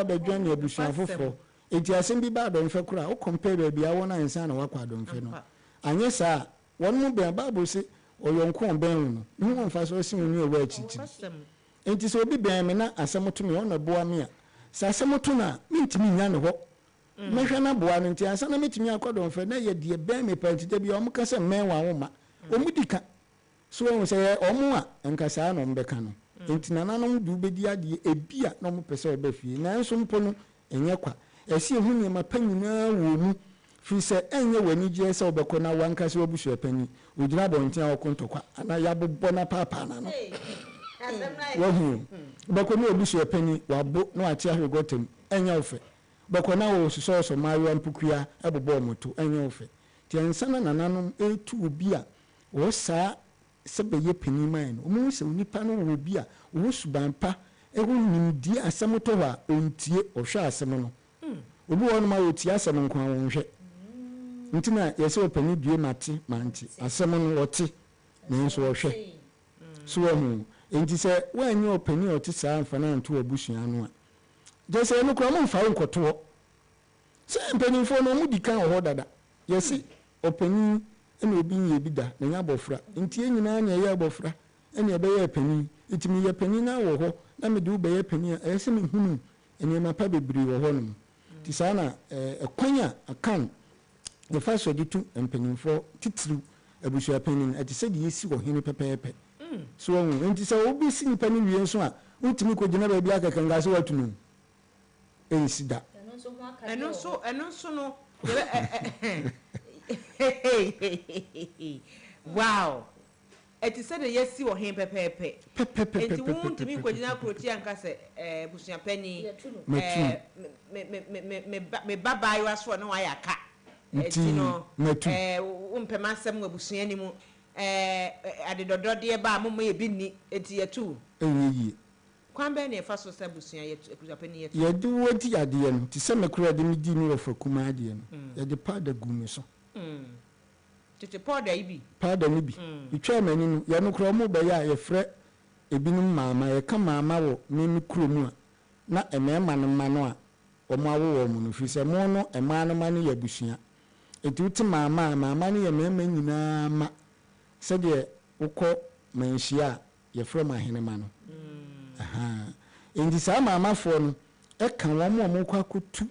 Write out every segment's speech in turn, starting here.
abedwan ne abusuan foforo enti asem bi ba adonfe kura o compare bia wona ansa na wakwa adonfe no anye saa won mu ben Bible se oyonko ben no hu mfa so sin nu ewa chichi enti so obi ben me na asem to me wona boa me a sa asem to na mentimi nya ne ho mehwe na boa no enti ansa na metimi akwadonfe na ye de ben me pantite bia o mka se men wa woma o mudika so won se o mu a enka saa no mbeka no enti nananom du bedi ade ebia no mo pese oba fie nanso mpo no enye kwa esi ehu ne mapanyina wo mu fi se enye wani je se obekọ na wanka se obusu epanyi ogina bonten akontokwa ana yabobọ na papa na no wahu obekọ na obusu epanyi wabo na ati ahwegotem enye ofe obekọ na wo so mayo ampukua ebobọ moto enye ofe ti ansana nananom etu obi a wo saa sebe ye peniman omu se onipa no wo bi a wo subanpa ehu nimdi asem to wa ontie ohwe asem no obi won ma otie asem nko awon hwe ntina yese opani due mate manti asem no wote nenso ohwe so hu enti se wanyi opani ote saa mfana nto abusua no a je se no kro mo mfa nkoto se mpanimfo no mu dikan ho dada yese opani ene obi nye bi da na nya bofra nti enyina na ye bofra ene ebe ye pani itimi ye pani na wo ho na me de ube ye pani a ese me hunu ene ma pa bebiri wo ho no ti sana ekwanya akan the first editu empanimfo titru abusu pani ati se de yesi wo hene pepepe so wo nti se obi si pani wie nso a utimi ko gina ba bi akaka ngase watunu ensida eno so no wow eti said yes wo hen pepepe enti won't mi kwagina kroti anka se busua pani me baba yi waso no wa yaka eti no umpema asem wa busua ni mu adedodode ba mo ye bi ni eti yetu eyi kwan be na fa so se busua busua pani yetu ye du wodi ade no ti se me kura de mi di ni rofa kuma ade no ye de pa da gumi so tete powder ibi powder ni bi itwa mani no ye no kro mo be ya ye frɛ ebinum maama ye ka maama wo me kuromu a na emema no ma no a omo awo mu no fi se mo no ema no ma no ya busua etuti maama no ye mema nyina ma se de ukọ manhia ye frɛ ma hene ma no aha endi sa maama fo no e kan wo mo kwa kotu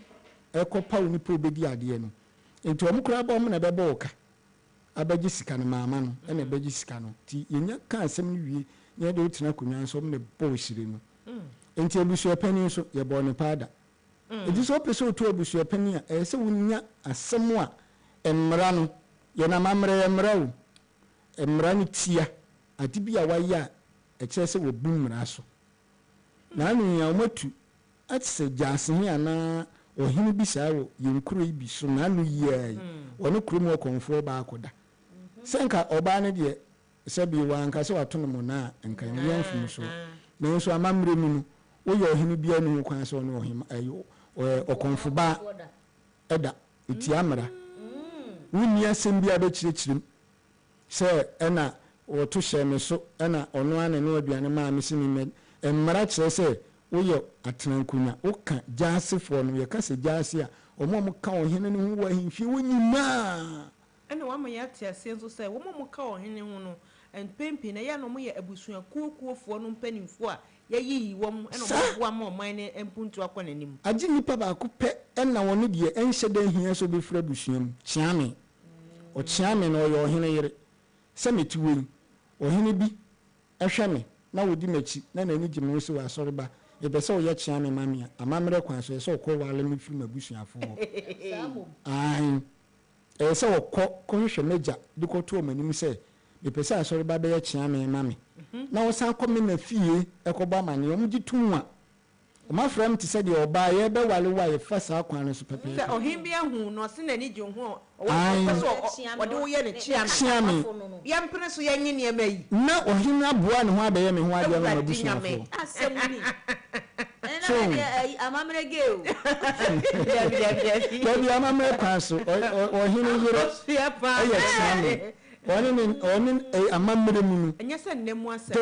e kopa oni po obedi ade no enti wo mkura ba mo na bebo oka abaji sika no maama no ene abaji sika no ti yenya ka asem no wie ye de otina konwa nso mo ne bo hire no enti abusu apani so ye bo ne pada enti so pese otu abusu apani a ese wunya asem a emra no ye na mamre emra wo emra no tia ati bia waye a ekyere se wo bumra so na anu ya omatu atse jase ana ohini bi sawo yenkuro ibi so na anu ye wonu kurum okonfo ba akoda senka oba ne de sebi wanka se watono mo na nka yemfum so na nso amamre mu no wo ye ohini bi anu kwan so no ohima ayo okonfo ba eda iti amra wuni asem bi abekirekirim se ena woto hyeme so ena ono ane no aduane ma amesini med emmara kire se woyɛ atenankunya woka jaasefo no yɛ kase jaase a omo ka ohene ne ho wa himfi wonyima ɛna wama yɛ ate ase nso sɛ womo ka ohene ho no empempe na yɛ no mo yɛ abusua kuokuofo no mpanimfo a yɛyi wom ɛna mo boa ma ɔman ne empuntu akɔ nanim agye nipa ba ko pɛ ɛna wɔn de ɛnhyɛ da hia so be fra abusua mu kyiame o kyiame na ɔyɛ ohene yere sɛ metiwe ohene bi ɛhwɛ me na wodi machi na nani gime so asoreba ebese wo ye chia me mamia amamre kwan so se okọ wale me fi mabusuafo ai se okọ ko hwehwe meja de ko to manim se be pese asoreba be ye chia me mami na wo san kọ me na fie ekoba mane o mgi tunwa o ma frem ti se de oba ye be wale wa ye fa sa kwan so pepe se ohimbi ahu no se nani gye ho o de wo ye ne chia me ya mpene so ye nyine emayi na ohimna boa ne ho abaye me ho ade na mabusuafo asemuni amamre geo Baby amamre kwaso ohini yire on a mamma moon. And yes, and name was a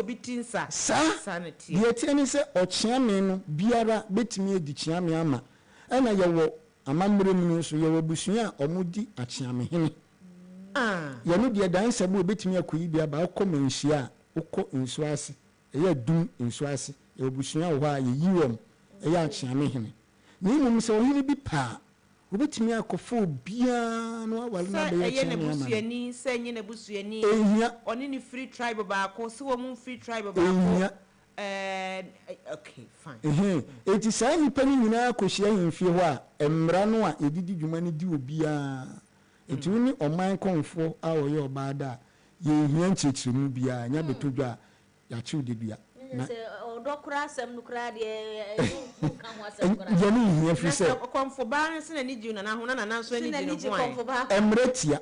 bitinsa. Sanity. Yet any say or chairman, Biara, bit me the chiamiama. And I yawo a mamma moon, so you will bushia or moody at chiami. Yanu dear dancer will bit me a quibia about coming shia, Oko in Swasi, a year doom in Swasi, a bushia while you a young chiami. Name so he be pa. Ubet me a cofu bia no while not be a busiani, saying a busiani, on any free tribe about so free tribe about okay, fine. It is any penny in our cushion in Fiwa, and Ranoa, a did humanity do bia. It only on my comfort our your bada, ye yanchi to Nubia, Yabetuja, Yachu de Bia. Jenny, if you say, come for balance and need you and I answer any Emretia.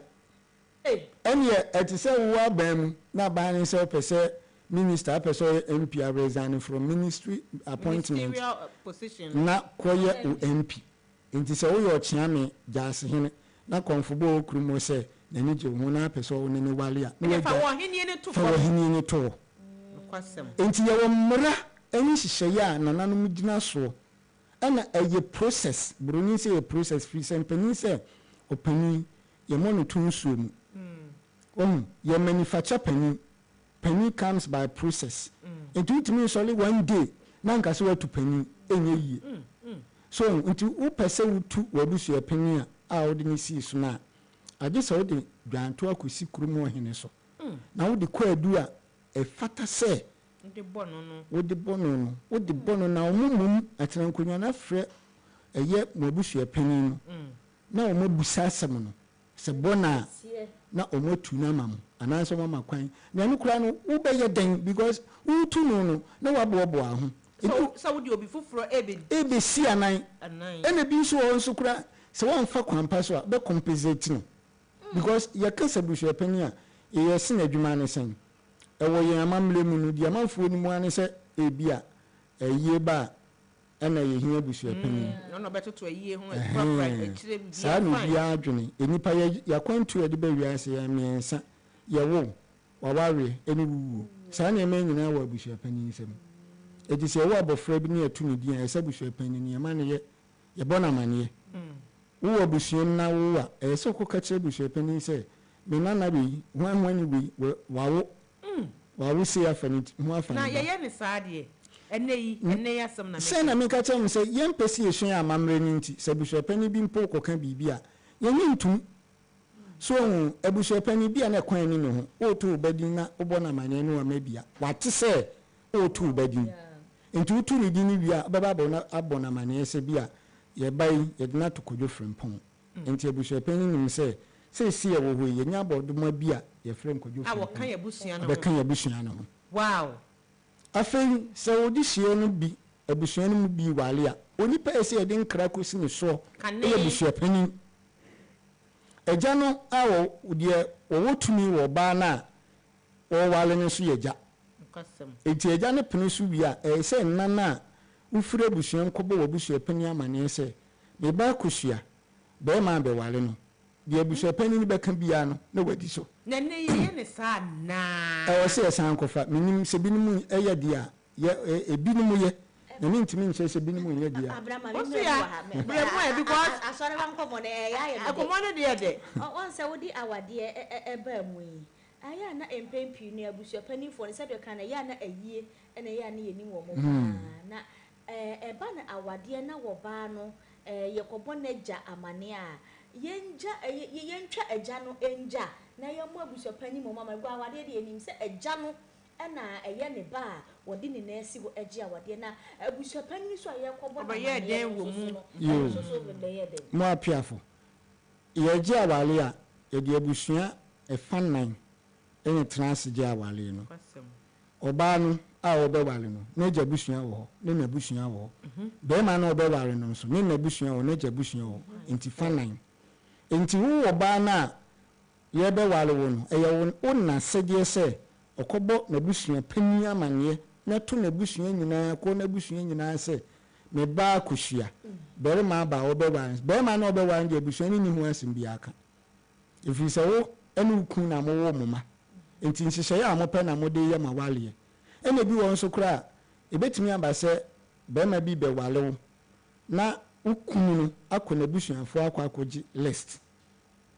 And yet, at the same wabem, not banning so per se, minister, per se, MP resigning from ministry appointment position, not quiet MP. It is all your chami, just him, not comfortable, Krumo say, the need you one person in the Walia. If I want him in it all. Enti ya mra eni hihye na nanu mudina so ana eye process bruni say a process free sempani say opani ye monotun so mu ye manufacture penny comes by process it means only one day na nka se watu penny enye yi so nti wo pese wutu wabusu penny a odini si so na ade so de dwanto akosi kurumo hene so na wo de kwadu a e fata se the bono na omumum atrankonya na frɛ eye mabusu penny no na omabusa asem no se bona na omotu na mam ananso mama kwan na no kura no wo beye den because utu no na wabobo aho so would you be fufuro ebe si anan ene bi so won so kura se won fa kwampa so be compensate no because ya kasa busu penny a ye sin adwuma ne sen ewo ye amamle mu no dia manfo ni mu ane se ebia eye ba ana ye hia busu penny no betoto eye ho ekire bi sa no bia adwene enipa ya kwantu ya de ba wiase ya miensa ye wo waware eni wuwu sa na ema nyina wa busu penny nsem edi se wo abofra bi ne atu ne dia esa busu penny ne ma ne ye bona mane wo busu na wo a esa ko ka kire busu penny se me nana bi hwan bi wawo wawo se afanit ho afanit na ye ne saade ene yasem na me se na me ka kyem se ye mpesi ehun amamre ni nti se busu penny bi mpo koka bibia ye ntum so ebusu penny bia na kwan ni no ho otu badin na obona mane no amabia wate se otu badin nti otu ni din bia baba abona mane se bia ye bai ye na to kojo frempon nti ebusu penny nim se si ye wo ho ye nya bodoma bia ye frem kojo frempon awo kan ye busua no abekan ye busua no wow afei se odi hie no bi ebusua no bi wale a onipa ese ye din kra kosi ne so ye busua penny eja no awo de owotumi wo ba na wo wale ne so ye ja eti eja ne pene so wi a ese nana ufure busua nkobo wo busua penny amane ese be ba kosua be ma be wale no de busua penny ni be kan bia no na wadi so na ne ye ne sa na e wo se san kofa minim se binim eye dia ye ebinim ye na me ntimi nche se binim ye dia oso ya bremo e because asore ban komo na ya ye akomo ne de on se wodi awade e ba mu yi aya na empempi ne abusua penny fo ne se de kan ya na ayie na ya na yeni wo mo na ba na awade na wo ba no ye kobo na ja amane a yentwa agya no enja na yemu abusua penny mo mama gwa awade de enim se agya no na eye ne ba wodi ne na esi wo agye awade na abusua penny so aye kobo ba ye den wo mu so be ye den mo apiafo ye agye awale a ye de abusua e fannan ene trans gye awale no oba no a obewale no na agye abusua wo ne na abusua wo be ma na obewale no so ne na abusua wo na agye abusua wo enti fannan enti wo oba na ye bewale wo no eye wo na segye se okobo na busua penny amane na to na busua nyina ko na busua nyina se me ba kushia bere ma ba obewale be ma na obewale je busua ni hu asim bi aka if you say wo enu kun na mo wo moma enti nhihye ya mo pe na mo de ye ma wale ene bi won so kra ebetimi aba se be ma bi be wale wo na ukunu no akọ na busuafo akọji list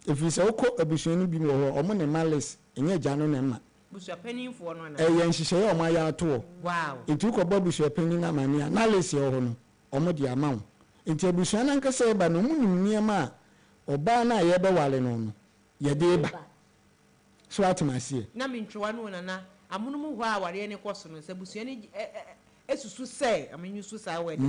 if you say okọ abusuanu bi mo ho omo ne ma list enye gya no na ma busuapanimfo no na ye nhihye ya omo ya to wow enti ukọ ba busuapanin na mane ya na list ye ho no omo de ama wo enti abusuana nkasa ba no munim niema oba na ye be wale no no ye de ba so atmasie na mentwa no na amunum ho a ware ne koso no sabusuani esusu se amenyusu sa wede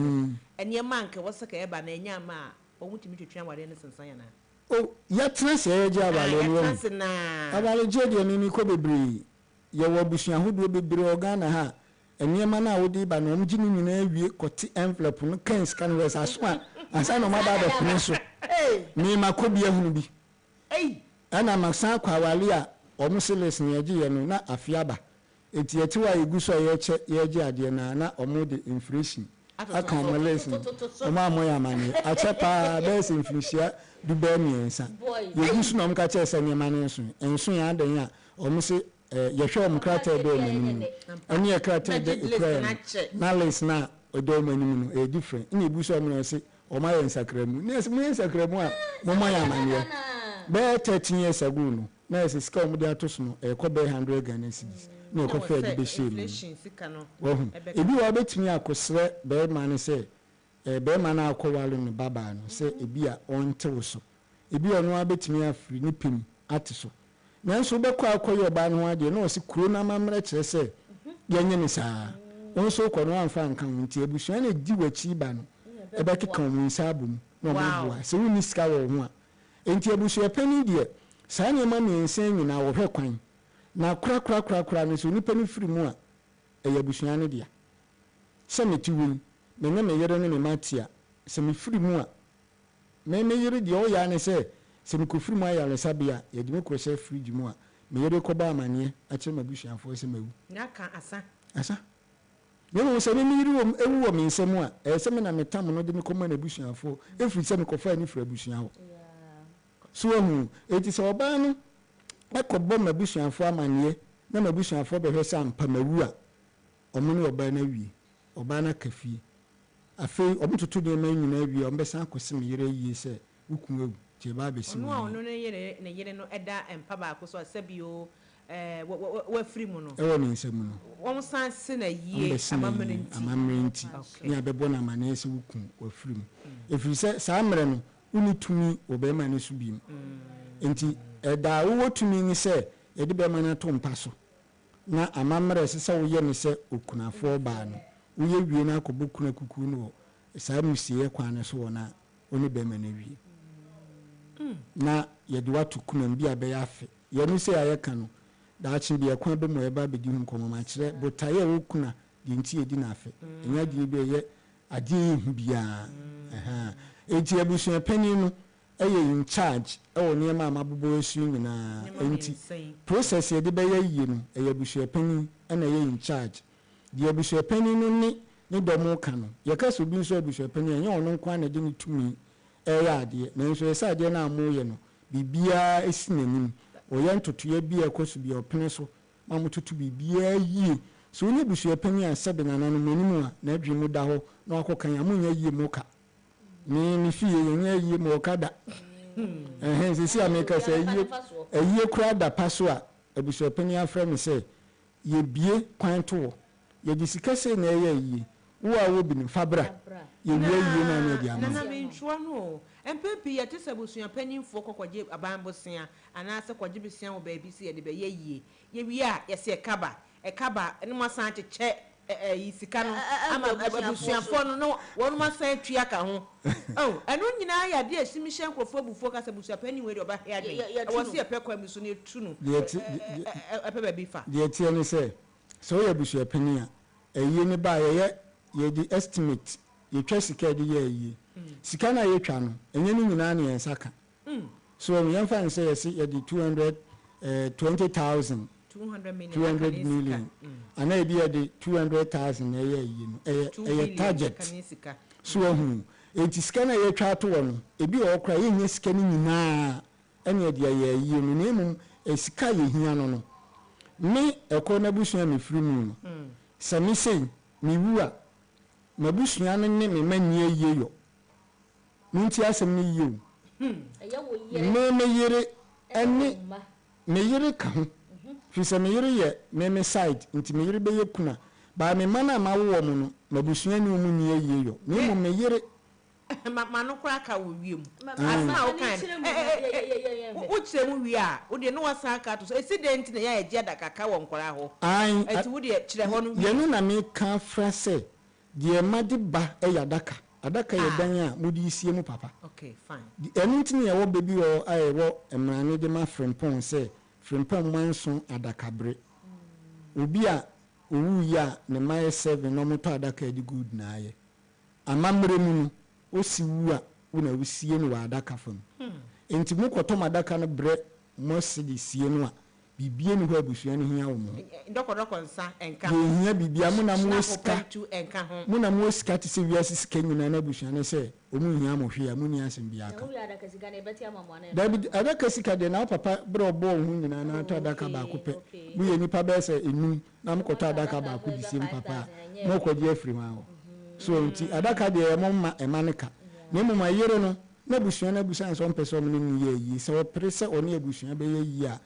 ene manke wosaka eba na enya ma omutimi twetwa ware ne sensan yana o ya trese eje abale no abale je de ni ko bebre ye wo busua hodo bebre organa ha ene ma na wodi ba no omji ni nyina awie koti envelope no kan scan wes aswa asa no ma ba da prinso ni makobi ahunu bi ana maksan kwa wale a omuseles ne eje ye no na afiaba eti etiwa iguso yeje ade na omo de inflation aka omo lesson omo amoya mane achepa best inflation du be miensa yeguso na omka chese ne mane enso ya adan a omo se yehwe omo krata de omanim ene ye krata de ekra na lesson na odo omanim no different ine iguso omo no se omo ya nsakramu ne se mo nsakramu a mo moya mane be 13 years ago no na ese ska omo de atoso no ekọ be 100 Ghana cedis no ko fe de be shame ebi wa betimi akosre be ma ne se be ma na akọwale no baba no se ebi a ontewo so ebi ono abetimi afiri ni pem ateso nanso be kwa akoye ba no ade no se kuro na mamre kire se yenye ne saa onso ko no amfa nka nti ebusuan na di wachi ba no ebe keka mu nsabum no mabua se woni ska wo ho a enti ebusuan pani de saa nyema ne ensen nyina wo hwe kwan na kura no so nipa ni firi mu a eya busuan ne dia se metiwun me na me yere ne me matia se me firi mu a me yere dia o ya ne se me ko firi mu a ya le sabia ye di me ko se firi di mu a me yere ko ba amane a che ma busuan fo se mawu na ka asa ye wo se me yere wo ewu wo me nsem a se me na metam no de me ko ma na busuan fo efiri se me ko fa ni firi busuan ho so hu eti se oba no ekọbọ mabusuanfo amanie na mabusuanfo behwe sam pamawu a omo ne oba na wie oba na kafie afei omututu de ma nyina wie ombesan akosim yere yie se wukun ewu je ba besim no yere no eda empa ba akoso asabio wa free mu no ewo ni nsem no won san se na yie amamrenti ni abebo na manese wukun wa free mu efiri se saa mre no uni tumi obema ne subim enti da wo tumi ni se edi be ma na to mpa so na amamre se wo ye ne se okunafo ba no wo ye wie na akobokuna kuku no saa musie kwane so na oni be ma na wie na ye de watu kuna bia be yafe ye no se ayeka no da chi bia kwa be mo e ba be di hu komo ma kire botaye wo kuna di nti edi na afe enya di be ye ade hu bia enti abusuan panin no eye in charge ewo niema amabobo esu nyina enti process ye de be ye yie no eye abusuan panin na ye in charge di abusuan panin no ni domo ka no ye ka so bi nso abusuan panin enye ono nkwa na de ni tumi ya ade na nso esa ade na amoye no bibia esi nanim oye ntoto ye bia koso bia opene so mamututu bibia yie so ni abusuan panin asebe na nanu manimu a na adwemu da ho na akokan amunya yie moka ni fie yenye yie mokada sisi ameka se yie kura da paso a abusuapani afra me se ye bie kwan to ye disika se na ye yie wo a wo bi ni fabra ye yie na na dia ma na me ntwa no empepi ye tese abusuapani mfo kokwaje abambosia ana se kwaje bisia wo ba bi se ye de be ye yie ye wi a ye se ekaba ne mo san cheche sika no ama abusuafo no wonu masan twa ka ho eno nyina ya de asimishe nkrofo bufo ka abusuapani we de oba ya de wose epekwa misu ne tu no epeba bi fa de tie ne se so ya abusuapani a eyi ne ba ye di estimate ye twa sika de ye yi sika na ye twa no enye ni nyina na ye saka so ye fa nse ye di 220,000 200 million and I be at the 200,000 a year target so it is can a try to one a be all crying yes scanning na ene de ye yie no nemu esika ye hia no me ekọ na busua me firi mu no se me sei me wu a mabusua no ne me mani yie yo nti asem ne yie me yere ene me yere ka ho fi se me yere ye me side nti me yere be ye kuna ba me mana ma wo mu no mabusua ne mu ni yie yo me yere ma no kura ka wo wiem asma o kan wo kire mu wi a wo de no wasa ka to so accident na ya eje adaka ka wo nkora ho eti wo de kire ho no ye no na me ka frase de made ba ya adaka ye dan a mo di sie mu papa okay fine enu ntini ye wo bebi wo aye wo emrane de ma frempon se frempon manso adaka bre obi a owu ya ne mai 7 no moto adaka di good na aye amamre mu no osi wu a wona wusie no wa adaka fam enti mu kotom adaka no bre mo se di sie no a bibie ni ho abusua ni hia wo mo doko nsa enka hia bibia mu na mo sika mu na mo sika ti se wiase sika nyina na abusua ne se o mu hia mo hwe a mu ni asem bia aka adaka sika na ebeti amamo na David adaka sika de na papa bre obo hu nyina na to adaka ba ko pe mu ye nipa be se enum na mo koto adaka ba ko di sie papa mo ko je afiri ma ho so nti adaka de mo ma emaneka ne mo ma yere no na busua na busua so mpese mo ni ye yi se o prese oni abusua be ye yi a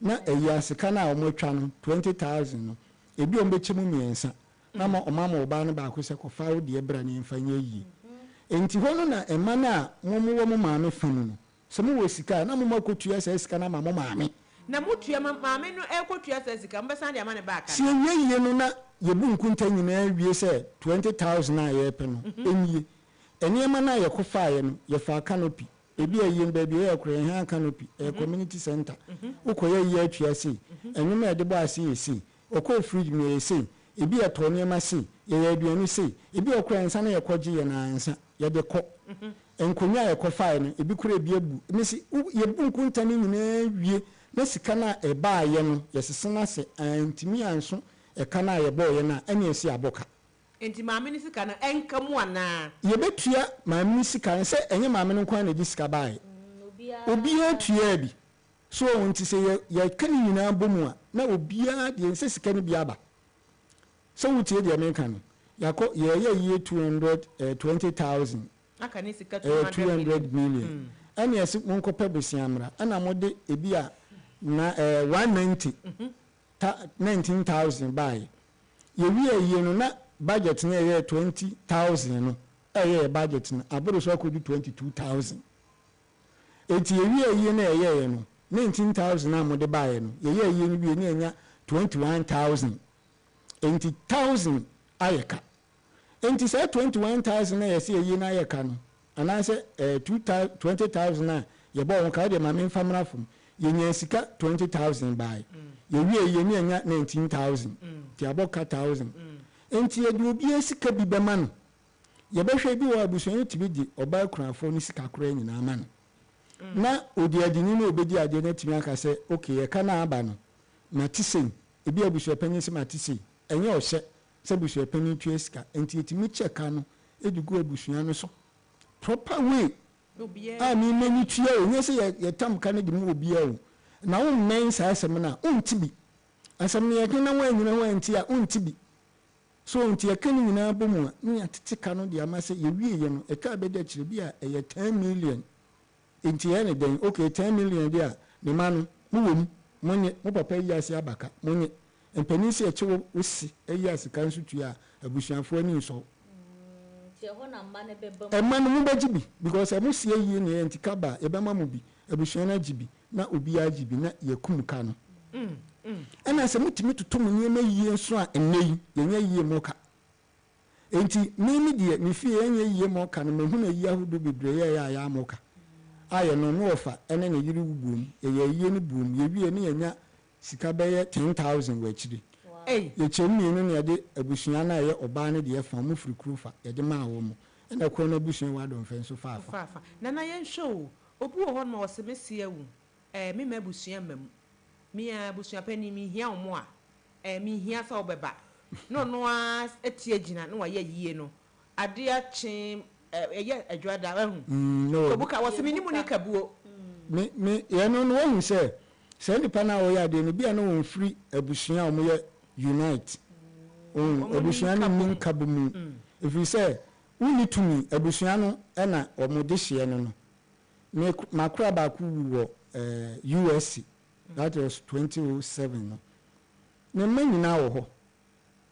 na eya sika na o mo twa no 20,000 no ebi o mbechemu miensa na ma o mama oba no ba ko se ko fa wo de ebra ni mfa nya yi enti hono na emana a mo wo mo maame fam no se mo wo sika na mo makotua se sika na ma mo maame na mutua maame no ekotua se sika mbesa de amane ba aka se ye no na ye bu nkunta nyina wie se 20,000 na ye pe no enye eniema na ye ko fa ye no ye fa canopy ebi ayi nba bi ye kure han canopy community center ukoye ye atua se enwuma ye de bo ase ye se okọ fridge no ye se ebi ye to niema se ye aduanu se ebi okura nsa na ye koje ye na nsa ye de ko enkonya ye ko fa ye no ebi kure bi abu misi ye bu nkunta ni nyina wie na sika na eba ye no ye sesena se antimi anso e kana ye bo ye na ene esi aboka enti maame ni sika na enkamu ana ye betua maame ni sika se enye maame no kwan na di sika bae obi atua bi so wonti se ye kani nyina bomu a na obi a de nse sika ni bi aba so wutie de me kan yakọ ye 220,000 aka ni sika 200 million ene esi monko pebesi amra ana mode ebi a na 190 19,000 bae ye wi no na budget na ye 20,000 no ye budget na aburo so ko 22,000 eti ye wi na ye no 19,000 na mo de bae no ye ni bi ni enya 21,000 enti 1,000 ayeka enti say 21,000 na ye se ye na ayeka no ana se 20,000 na ye bo won ka de ma me famra fom ye nya sika 20,000 bae ye wi ni enya 19,000 ti aboka 1,000 enti ye du bi sika bi be ma no ye be hwe bi wa abusuani tibi di oba kunafo ni sika kora nyina ma no na odi adini no obedi ade na timi aka se okay ye kana aba no matisen ebi abusuapani se matisen enye o hye se abusuapani tu sika enti etimi cheka no edugu abusua no so proper way a mi mani tua o nye se ye tam ka ne di mu obi a o na wo men sa asem na untibi asem ne ye kana wa nyina wa nti a untibi so nti ye kan nyina bomu a ni atete ka no de amase ye wie ye no e ka be de kire bi a ye 10 million enti ye ne den okay 10 million dia ne ma no mu wom monye mo papa yi ase abaka monye empanisi e chewo osi eyi ase kan so tua abusuafo ani so ti ho na mma ne bebam e ma no mu bajibi because e mu sie yi ne enti kaba e be ma mu bi abusuana jibi na obi ajibi na yakum ka no ana se mutimi tutum nyema yie so a enei yenya yie moka enti mimi die mi fie yenya yie moka no mehu na yie ahodo bebre ya moka aye no no ofa ene ne yiri wubum ye yie ne bum ye wie ne yenya sika be 10,000 wachiri ye chemmi no ne de abusua na ye oba ne de fa mu firikurufa ye de ma wo mu ena ko na abusua wa don fen so fa na yen show obi wo ho no wo se mesia wu me ma abusua mam mi abusua pani mi hia omo a mi hia sa obeba no a etie gina no wa ye yie no ade a che ye adwada ahu no obuka wo se minimu ni kabuo me ye no no hu say nipa na wo ya de no bia no won free abusua o mo ye unite abusua no min kabumu if you say uni tumi abusua no na o mo de hye no no me makura ba ku wo USC that was 2007 no me manyina wo ho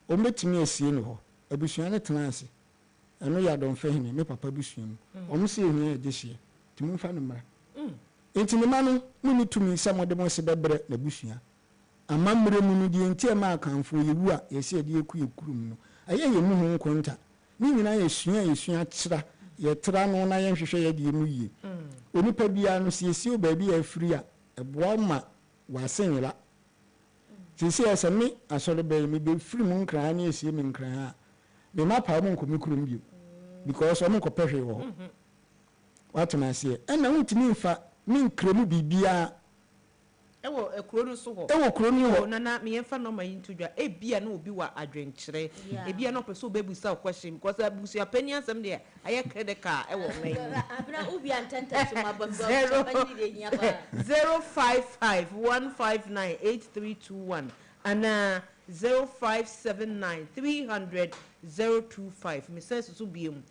o metumi asie no ho abusua no tenase eno ya don fahimi me papa busua mu o mo se ehia de hye timu fa no mra enti ne ma no muni tumi se mo de mo se bebre na busua amamre mu no die ntie ma akanfo yewu a ye se de eku yekurum no aye ye mu hu nkonta ni nyina ye sua kyra ye tra no na ye hwehwe ye de mu yie onipa bia no se esi o ba bi afiri a eboa ma wasenyela sisi ese me asore be me be firi mu nkran na esi me nkran a me ma pa mu nkomi kurum bio because o mo ko pehwe wo what na se e na wutimi mfa min kremu bibia ewo ekuro no so ho ewo kuro ni ho na me yemfa no ma yintudwa ebia na obi wa adwenkyere ebia na person obebusa question because abusu apani asem de aye credeka ewo me abna obi antanta so ma bongo pani de nya kwa 0551598321 ana 0579300025 me sense so biem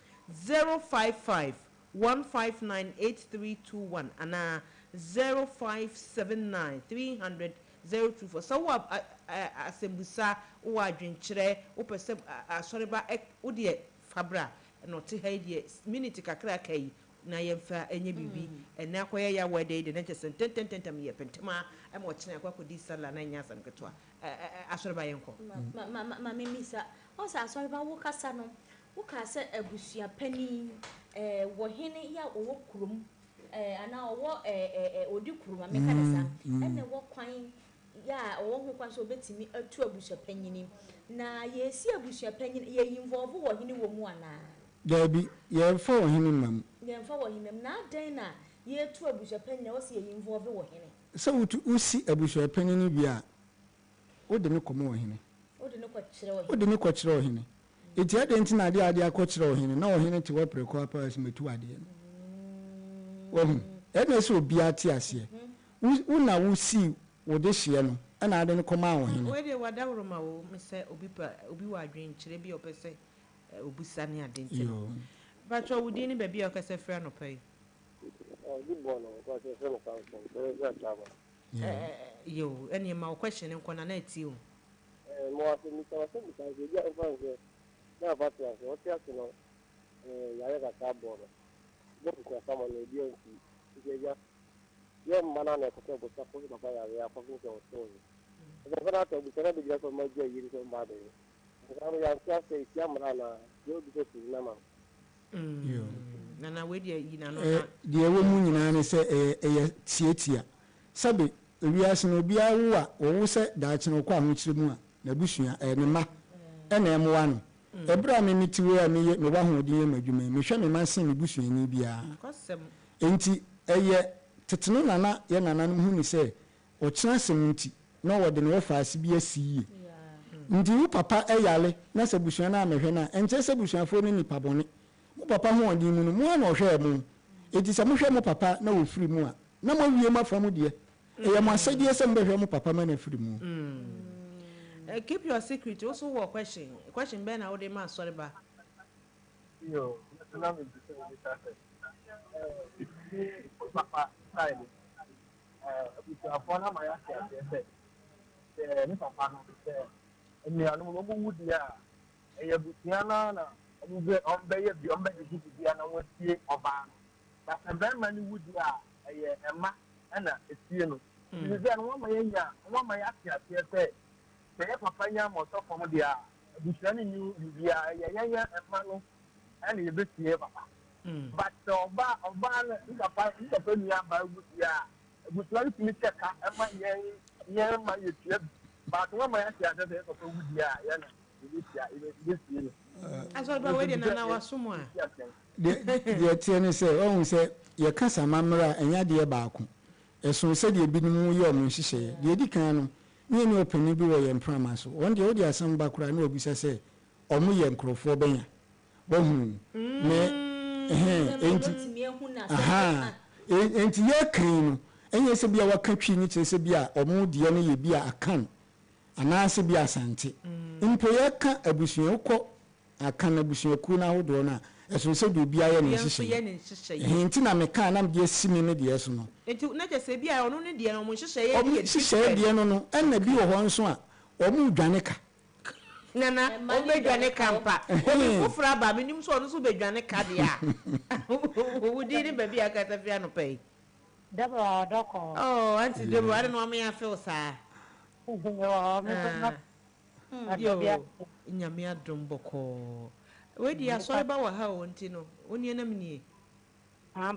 0551598321 ana 0579300024 so wa asembusa wo adwenkyere wo pese asoreba wo de fabra no te ha die minute kakra kai na yemfa enye bibi ena akoye ya wede de na chese tententem ye pentema e mo chine akwa sala na nya asam ketwa asoreba yenko ma mimisa o sa asoreba wo kasa no wo kasa abusua pani wo hene ya wo kurum ana wo odi kuruma meka desa ene wo kwan ya wo ho kwan so betimi atu abusua panyini na ye si abusua panyini ye involve wo hene wo mu ana dabi ye fa wo hene mam ye fa wo hene na den na ye tu abusua panyini wo si ye involve wo hene so wutu usi abusua panyini bia wo de ne komo wo hene wo de ne ko kire wo hene wo de ne ko kire wo hene eti ade na ade akọ kire wo hene na wo hene ti wo preko apa asimetu ade no ene so obi ati ase una wusi wo de hye no ana ade ne koma wo hene we de wadawro ma wo me se obi wa adwen kyere bi opese obusa ne ade nti batwa wudi ni baby okase fra no pai good boy no ko se se no kan so ya chaba yo ene ma question nko na eti o mo ase mi tawa se mi kan se ya fa se na ba tia se o tia se no ya ya ka bo no go ko sama no bi o ti ya ya mana na ko ko sa ko ba ya ko ko so ko na to bi tara bi ya ko ma je yiri so ma de ko ya tia se ya mana na yo bi ko ti na ma yo na we de yi na no de ewo mu nyina ne se eye tietia sabe wiase no bia wo a wo se da kye ko ahokyire mu a na busua ne ma na emwa no ebra me mitiwe a me wa hodin madwuma me hwe me mansen me busua ni bia kosem enti eye teteno nana ye nana no hu ni se o kyena semunti na wo de no faase bi asiye ndi wo papa eyale na se busua na mehwe na enche se busuafo ni nipa bone wo papa ho odin mu no mu na ohwe mu enti se mo hwe mo papa na wo firi mu a na mo wie mafa mu de eye mo asadie se mbehwe mo papa ma na firi mu keep your secret also what question ben how dey ma sorry ba yo na me bi se papa sai bi afọ na ma ya se ni papa no se emi anu mo wudi a eye butia na ombe ye bi ombe di bia na wotie oba ba se ben ma ni wudi a eye ema na etie no ni ze no ma ya nya no ma ya tia se se papa nya mo to fo dia butia ni ni bia ye nya ema no ani ye betie papa but oba na papa ni aba butia butia ni mi cheka ema ye ma ye tie but no ma ya tia se papa wudi a ya na ye tie aso ba we de na wasumu a de tie ni se ohun se ye kasa mamra enya de baako esun se de binim ye omo hihye de di kan no ni opani bi wo ye mprama so won de odi asam ba kura na obisa se omo ye nkrofo benya bohu me enti enti ye kan no enye se bia waka twi ni kire se bia omo de no ye bia akan anaase bia asante mpo ye ka abusua ukọ akan abusua ku na hodo na eso se do bia ye ne hihye enti na meka na me simi ne de eso no enti na je se bia ono ne de no mo hihye ye hihye de no no enna bi wo ho nso a omo dwane ka nana o be dwane kampa o fufura ba me nim so ono so be dwane ka de a wo di ni ba bia ka ta fia no pai Debo doko. Oh, auntie Debo, I don't know me I feel sa. Yo, nyame adom boko. We di aso ba wa ha wonti no. Oni na mni.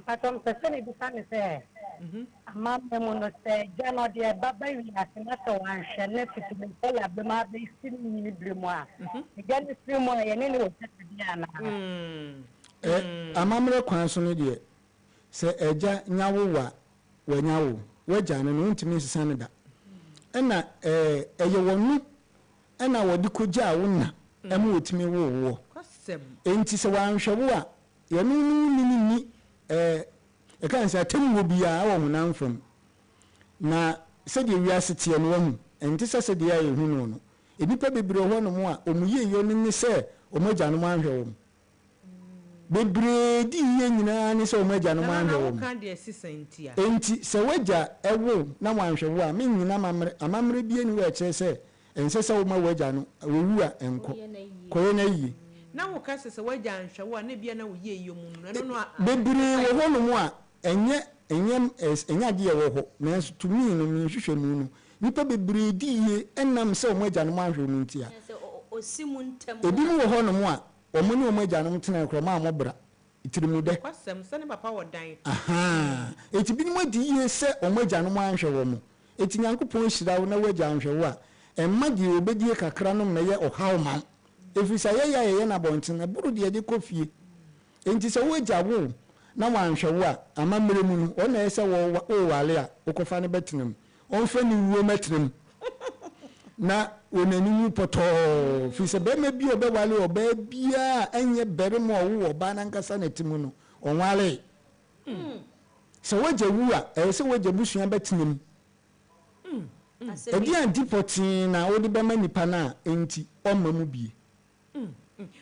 Patom pese ni bi san se. Amam mo no se jano de baba wi asena to wan hwe ne fitu me tela be ma be sin ni bremo a. Gani fremo ye ne wo tete dia na. Amamre kwan so no de se eja nyawo wa wanyawo waja no ntimi sesane da ena eye wonu ena wodi koja wonna emu otimi wo enti se wanhwe wo a ye ni e kan se atem wo bia wo honam fam na se de wiase tie no wahu enti se de ya ye hu no enipa bebre ho no mo a omuye yo ni se omaja no manhwe wo bebre di ye nyina ni se omaja no manhwe wo enti se waja ewo na manhwe wo a me nyina amamre bie ni wo eche se ense se wo ma waja no wewu a enko koye na yi na wo ka se waja anhwe wo na bia na wo ye yo mu no bebre wo ho no mo a enye ade ye wo ho na tumi no mi hwehwe mu no nipa bebre di ye enam se omaja no manhwe mu ntia osimu ntem ebi wo ho no mo a omo ni omaja no tena kro ma amobra itirimu de kwasem se ne papa wo dan eti bi ni mo di ye se omaja no manhwe wo mo eti nyankopon hira wo na waja anhwe wo a emma di obedie kakra no meye ohaw ma efisa ye na bonten na buru de kofie enti se waja wo na wanhwe wo a amamere mu no ona ese wo wale a okofa ne betenam onfa ni wuo metenam na onani poto fisa be me bi obe wale oba bia enye bere mo wo oba na nkasa na timu no onwale so waja wu a ese waja busua betenam edi antipotin na odi be manipa na enti omma mu bie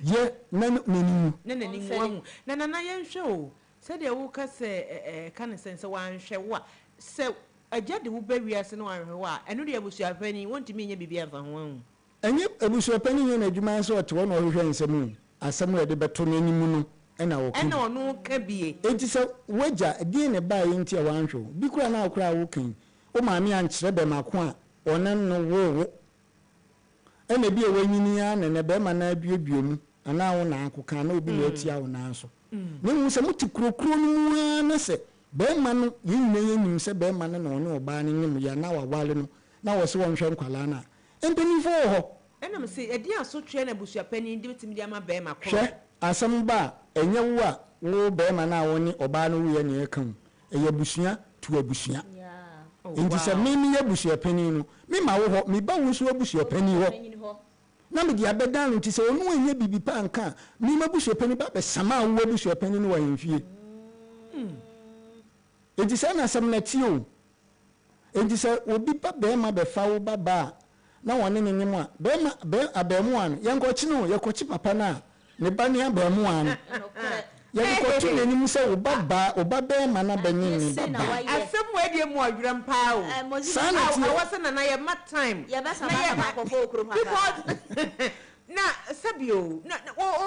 ye nani wahu na yenhwe o se de wo ka se kan sense wanhwe wo a se agya de wo ba wiase no wanhwe wo a eno de abusua pani wonti me nya bibia mfa ho ahu enye abusua pani nya na adwuma so ote wo na ohwehwe nsemu asem ya de beto n'animu no ena wo ena ono ka bie enti se waja die ne ba ye nti a wanhwe bi kura na akura wo kan o maami ankyere be mako a onan no wo ena bi e wanyini ya ne be ma na abiebie mu ana wo na akoka na obi na atia wo na so ne mu se muti krokro no na se be ma no yinne yenim se be ma no na ono oba ne nyim ya na wawale no na wo se wo nhwe nkwala na empeni fo ho ena me se edi asotwe na busua pani ndi bitimi dia ma be ma ko hwe asem ba enye wo a wo be ma na wo ni oba no wo ye ne kan eye busua tu abusua enti se me ye busua pani no me ma wo ho me ba wo so abusua pani ho na me dia bedan nti se onu enye bibi pa nka me ma busua pani ba be sama wo busua pani no wa hemfie enti se na sam na ti o enti se obi pa be ma be fa wo baba na wone ne nyem a be abemu an yenko chi no yekochi papa na ne ba ne abemu an yekochi ne nim se wo baba be ma na be nyem baba asem we die mu adwuram pa o sana ti awose na na ye ma time ye be sama ma akofo okrum haka na sabio na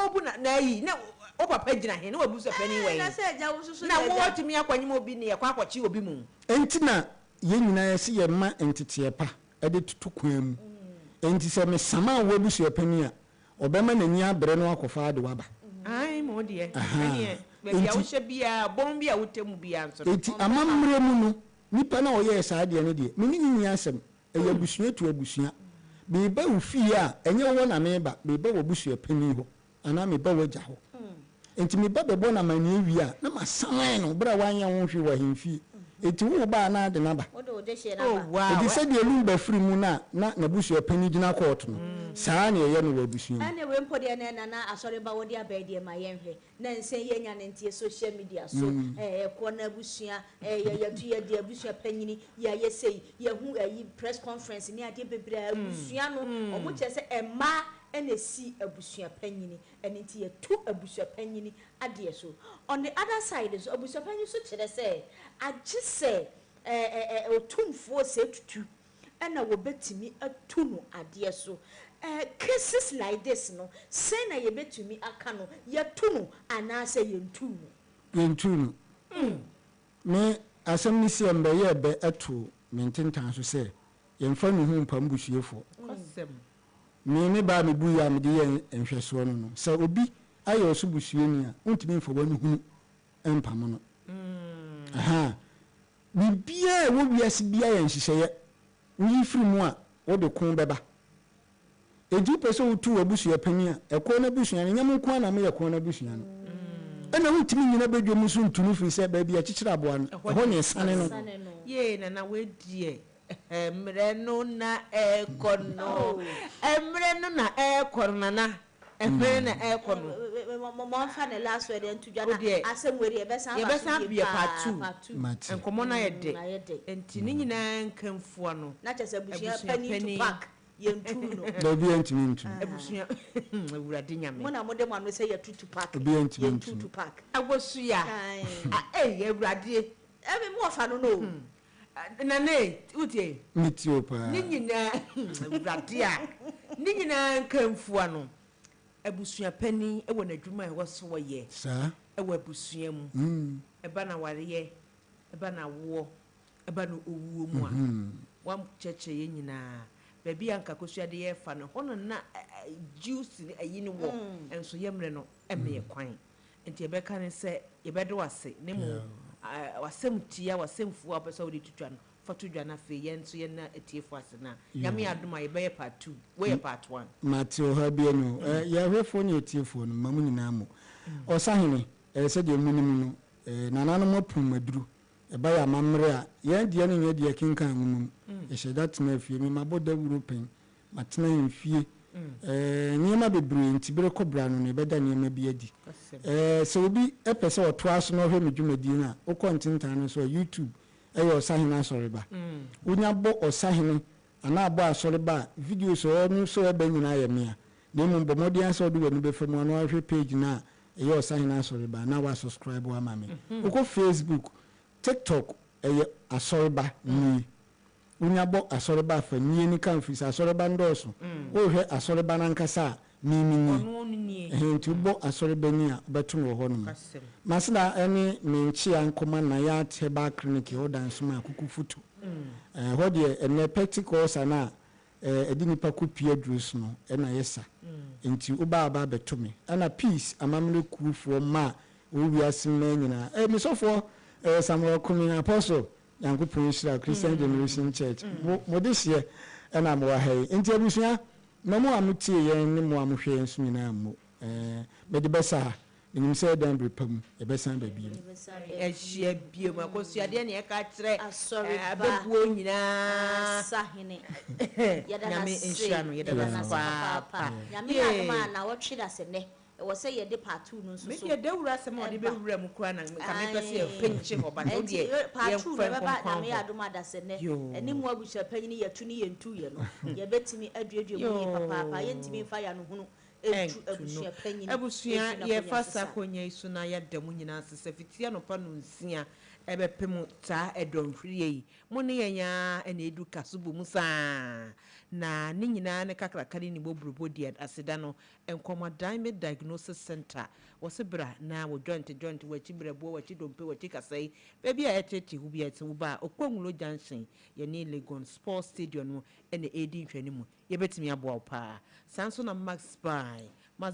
obu na yi na o papa gina he na wabusa pani we na se ja wo susu na wo timi akwanyem obi ne ye kwa akwachi obi mu enti na ye nyina se ye ma entete pa ede tutu kwan mu enti se me sama wo busu pani a obema na nyi abre no akofa ade waba ai mo de ene be ya wo hye bia bom bia wo temu bia nso enti amamre mu no nipa na oye sa ade ne de me nyi asem eye busua tu abusua be ba ufie a enye wo na me ba be ba wo busu pani ho ana me ba wo ja ho enti me ba be bo na mani wi a na masan no bra wanya wo hwe wa hemfie enti wo ba na de na ba wo de she na ba enti se de elu ba firi mu na busu pani gina court no saa na ye no wabusua ane we mpo de na asori ba wo de abedi ma yenhwe na nsen ye nya ne ntie social media so ko na abusua ye tu ye de abusua panyini ye sei ye hu ayi press conference ni ade bebre abusua no omo che se ema ene si abusua panyini ene ntie ye tu abusua panyini ade so on the other side so abusua panyini so chere se agi se otumfo se tutu ena wo betimi atu no ade so cases like this no say na ye betumi aka no ye tu no ana say ye ntu no me asem ni se mbe ye be atu mententan so say ye mfa no hu mpam busuefo me ba me bu ya me de ye nhweso no say obi aye oso busueni a untimi mfa wonu hu empam no aha bibia wo wiase bia ye nhihye wi firi mu a wo de kun beba eju pese wo tu abusua pania ekwo na busua nyam ko na me ekwo na busua no ena wutimi nyina bedwo mu so ntunu firi se ba bia chichira aboa no ho ne sane no ye na we die emre no na ekono emre no na ekono na emre na ekono mo fa ne last word en tudwa na asem weri e besa bia part 2 enkomo na ye de enti ni nyina nkamfo no na chese busua pani to pack yentuno no bi entimi ntu abusua ewurade nyame mona mode mo no say ye tutu pack bi entimi ntu pack abosua ewurade ebe mo fa no no na ne utie mitiopa ni nyina ewurade a ni nyina nkamfo no abusua pani ewo na dwuma e wo so ye sa ewo abusua mu eba na wareye eba na wo eba na owuo mu a wam cheche ye nyina baby anka kosua de ye fa no hono na juice ayi ni wo enso yemre no eme kwan enti ebeka ne se yebede wase ne mu wasem tia wasemfu apesa wo de tutwa no fa tudwa na fe ye nso ye na etiefo ase na nyame adoma yebe part 2 we ye part 1 matio ha bia no ya hwefo ne etiefo no mamu nyina mo osahene se de munimu no nanano mopum maduru eba ya mamre a ye de ne ye de kinkan mum eheda tena fie me maboda european matena mfie nyema bebre ntibere kobra no ne beda nyema bi adi so obi epese oto aso no hwe medwumadi na o kontintan no so YouTube eyo osahene asoreba unya bo osahene ana abo asoreba videos o no so eba nyina ya mea na mu bomodi anso do wanu befamu ano ahwe page na eyo osahene asoreba na wa subscribe wa mame uko Facebook TikTok eye asoreba ni unya bo asoreba fa ni ni kan fi asoreba ndoso o hwe asoreba nankasa mimi ni nti bo asoreba ni a betum wo hono masida ene menchi ankoma na ya teba clinic o dan suma kukufutu ho de ene practicals na edi nipa kopia drus no ena yesa nti uba aba betumi ana peace amamle kufuo ma o wiase na nyina misofo Samuel Kumi Apostle Yankopon Israel Christian Generation Church modishie ena mo wa hai nti abusua na mo amutie ye ne mo amuhwe nso nyina mo mede besa nim say dan brepam e besa ba bi ehia biem akosua de ne ka kire abebuo nyina sahene nyame enhia no yeda na papa nyame adoma na wo twida se ne wo say ye de part 2 no so me de dawura se ma de be wura mu kura na ka me pese e penche ho ba no de part 2 no ba nyame adoma da se ne eni mu abusha panyini ye tu ni ye ntu ye no ye betimi aduadua mu ye papa ye ntimi fa ya no hunu etu abusha panyini abusua ye fasa konya isu na ya damu nyina asese fitia no pa no nsia ebe pem ta edonhwiri yi mo ne yenya ene edu kasubu musa na ni nyina ne kakrakari ni bobrobo dia aseda no enkomo diamond diagnosis center wosebra na wo joint wachi brebo wachi dompe wachi kasai baby a etete hu bia te wo ba okwangulo junction ye ne Legon Sports Stadium no ene edi nhwani mu ye betimi aboa pa sanso na Max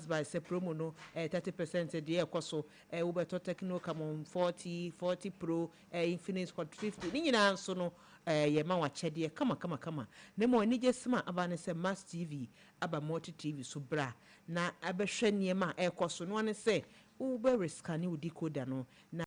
by se promo no 30% de ekoso wo beto Techno Camon 40 Pro Infinix Hot 50 ni nyina nso no ye ma wa chede kama ne mo ni jesima abane se Mass TV aba multi TV so bra na abehwe niema ekoso no ne se wo be risk ani wo decoder no na